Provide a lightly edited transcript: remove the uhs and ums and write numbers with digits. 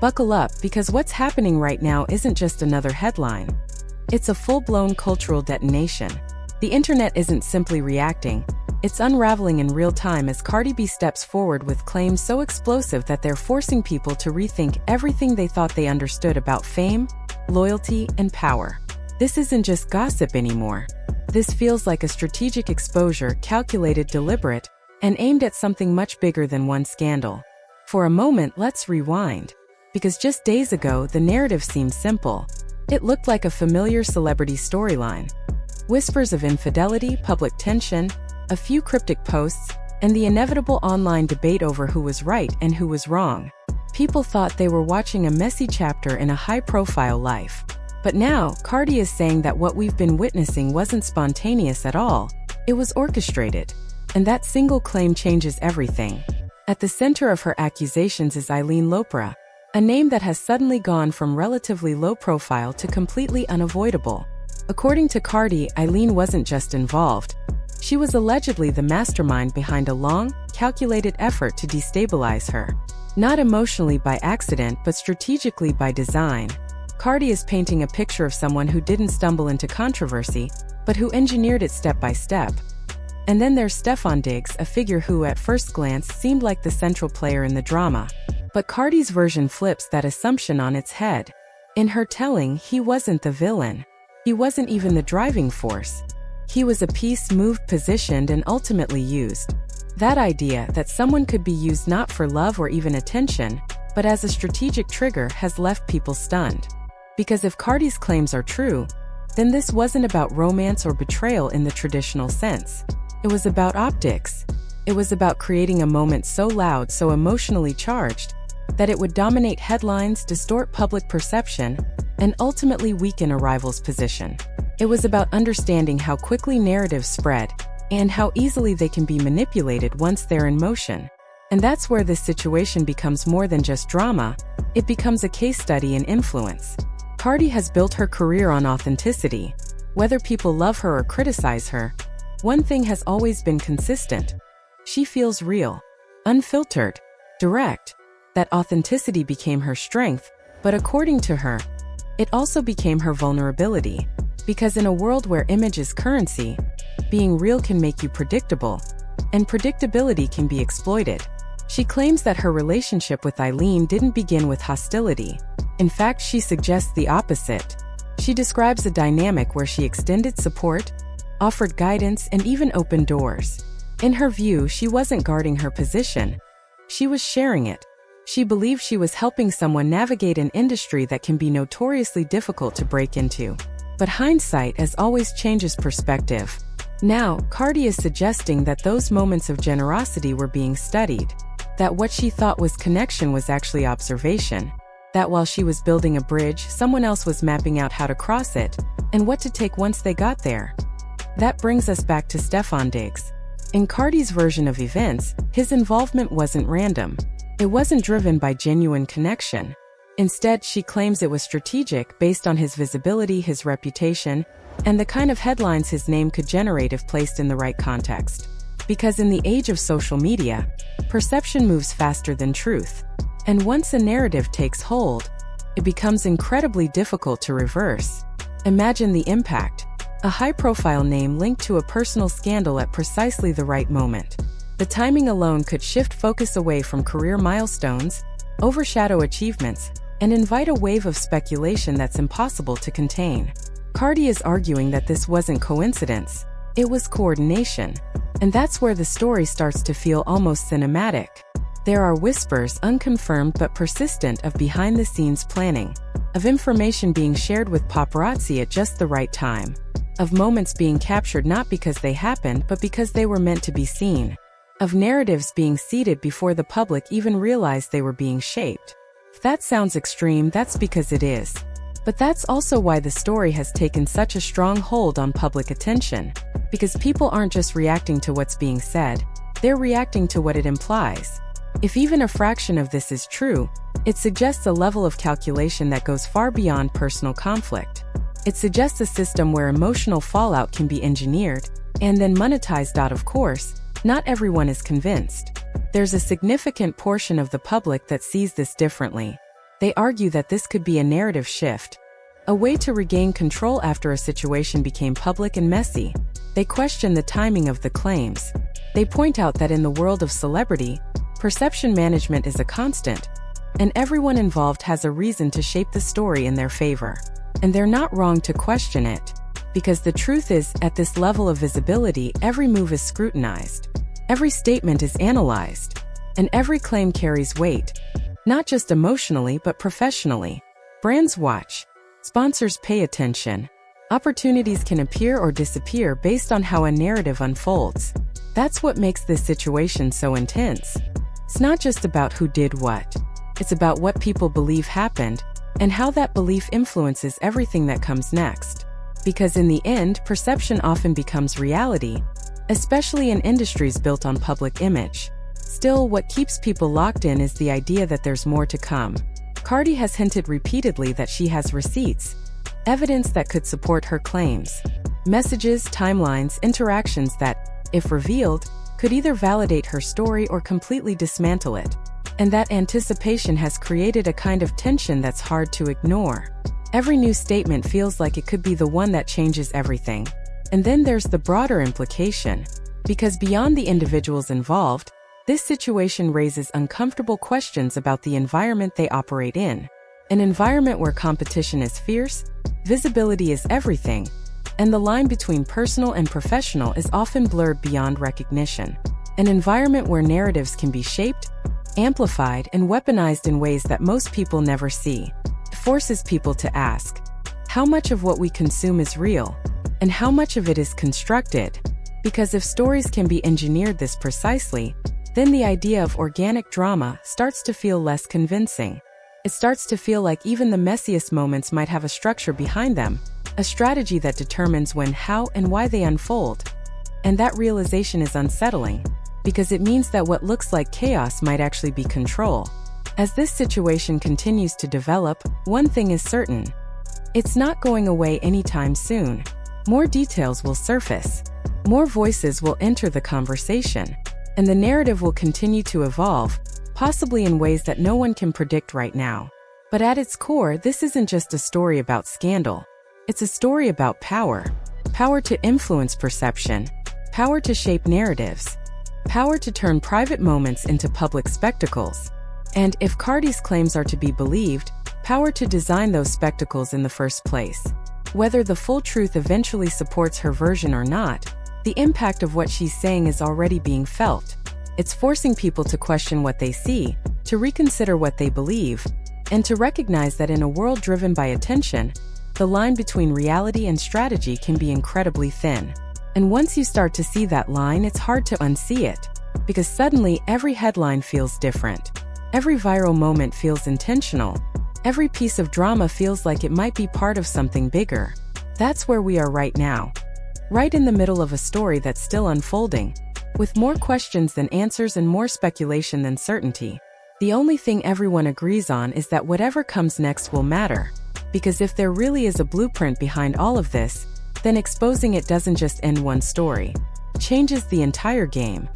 Buckle up, because what's happening right now isn't just another headline. It's a full-blown cultural detonation. The internet isn't simply reacting, it's unraveling in real time as Cardi B steps forward with claims so explosive that they're forcing people to rethink everything they thought they understood about fame, loyalty, and power. This isn't just gossip anymore. This feels like a strategic exposure, calculated, deliberate, and aimed at something much bigger than one scandal. For a moment, let's rewind. Because just days ago, the narrative seemed simple. It looked like a familiar celebrity storyline. Whispers of infidelity, public tension, a few cryptic posts, and the inevitable online debate over who was right and who was wrong. People thought they were watching a messy chapter in a high-profile life. But now, Cardi is saying that what we've been witnessing wasn't spontaneous at all. It was orchestrated. And that single claim changes everything. At the center of her accusations is Aileen Lopera, a name that has suddenly gone from relatively low profile to completely unavoidable. According to Cardi, Aileen wasn't just involved. She was allegedly the mastermind behind a long, calculated effort to destabilize her. Not emotionally by accident, but strategically by design. Cardi is painting a picture of someone who didn't stumble into controversy, but who engineered it step by step. And then there's Stefon Diggs, a figure who at first glance seemed like the central player in the drama. But Cardi's version flips that assumption on its head. In her telling, he wasn't the villain. He wasn't even the driving force. He was a piece moved, positioned, and ultimately used. That idea that someone could be used not for love or even attention, but as a strategic trigger has left people stunned. Because if Cardi's claims are true, then this wasn't about romance or betrayal in the traditional sense. It was about optics. It was about creating a moment so loud, so emotionally charged, that it would dominate headlines, distort public perception, and ultimately weaken a rival's position. It was about understanding how quickly narratives spread, and how easily they can be manipulated once they're in motion. And that's where this situation becomes more than just drama, it becomes a case study in influence. Cardi has built her career on authenticity. Whether people love her or criticize her, one thing has always been consistent. She feels real, unfiltered, direct. That authenticity became her strength, but according to her, it also became her vulnerability. Because in a world where image is currency, being real can make you predictable, and predictability can be exploited. She claims that her relationship with Aileen didn't begin with hostility. In fact, she suggests the opposite. She describes a dynamic where she extended support, offered guidance, and even opened doors. In her view, she wasn't guarding her position. She was sharing it. She believed she was helping someone navigate an industry that can be notoriously difficult to break into. But hindsight, as always, changes perspective. Now, Cardi is suggesting that those moments of generosity were being studied. That what she thought was connection was actually observation. That while she was building a bridge, someone else was mapping out how to cross it, and what to take once they got there. That brings us back to Stefon Diggs. In Cardi's version of events, his involvement wasn't random. It wasn't driven by genuine connection. Instead, she claims it was strategic, based on his visibility, his reputation, and the kind of headlines his name could generate if placed in the right context. Because in the age of social media, perception moves faster than truth. And once a narrative takes hold, it becomes incredibly difficult to reverse. Imagine the impact. A high-profile name linked to a personal scandal at precisely the right moment. The timing alone could shift focus away from career milestones, overshadow achievements, and invite a wave of speculation that's impossible to contain. Cardi is arguing that this wasn't coincidence, it was coordination. And that's where the story starts to feel almost cinematic. There are whispers, unconfirmed but persistent, of behind-the-scenes planning, of information being shared with paparazzi at just the right time, of moments being captured not because they happened but because they were meant to be seen, of narratives being seeded before the public even realized they were being shaped. If that sounds extreme, that's because it is. But that's also why the story has taken such a strong hold on public attention. Because people aren't just reacting to what's being said, they're reacting to what it implies. If even a fraction of this is true, it suggests a level of calculation that goes far beyond personal conflict. It suggests a system where emotional fallout can be engineered, and then monetized out. Of course, not everyone is convinced. There's a significant portion of the public that sees this differently. They argue that this could be a narrative shift, a way to regain control after a situation became public and messy. They question the timing of the claims. They point out that in the world of celebrity, perception management is a constant, and everyone involved has a reason to shape the story in their favor. And they're not wrong to question it, because the truth is, at this level of visibility, every move is scrutinized, every statement is analyzed, and every claim carries weight, not just emotionally but professionally. Brands watch, sponsors pay attention. Opportunities can appear or disappear based on how a narrative unfolds. That's what makes this situation so intense. It's not just about who did what. It's about what people believe happened, and how that belief influences everything that comes next. Because in the end, perception often becomes reality, especially in industries built on public image. Still, what keeps people locked in is the idea that there's more to come. Cardi has hinted repeatedly that she has receipts, evidence that could support her claims, messages, timelines, interactions that, if revealed, could either validate her story or completely dismantle it. And that anticipation has created a kind of tension that's hard to ignore. Every new statement feels like it could be the one that changes everything. And then there's the broader implication. Because beyond the individuals involved, this situation raises uncomfortable questions about the environment they operate in. An environment where competition is fierce, visibility is everything, and the line between personal and professional is often blurred beyond recognition. An environment where narratives can be shaped, amplified, and weaponized in ways that most people never see. It forces people to ask, how much of what we consume is real, and how much of it is constructed? Because if stories can be engineered this precisely, then the idea of organic drama starts to feel less convincing. It starts to feel like even the messiest moments might have a structure behind them, a strategy that determines when, how, and why they unfold. And that realization is unsettling, because it means that what looks like chaos might actually be control. As this situation continues to develop, one thing is certain. It's not going away anytime soon. More details will surface. More voices will enter the conversation. And the narrative will continue to evolve, possibly in ways that no one can predict right now. But at its core, this isn't just a story about scandal. It's a story about power. Power to influence perception. Power to shape narratives. Power to turn private moments into public spectacles. And if Cardi's claims are to be believed, power to design those spectacles in the first place. Whether the full truth eventually supports her version or not, the impact of what she's saying is already being felt. It's forcing people to question what they see, to reconsider what they believe, and to recognize that in a world driven by attention, the line between reality and strategy can be incredibly thin. And once you start to see that line, it's hard to unsee it, because suddenly every headline feels different. Every viral moment feels intentional. Every piece of drama feels like it might be part of something bigger. That's where we are right now. Right in the middle of a story that's still unfolding, with more questions than answers and more speculation than certainty. The only thing everyone agrees on is that whatever comes next will matter. Because if there really is a blueprint behind all of this, then exposing it doesn't just end one story. It changes the entire game.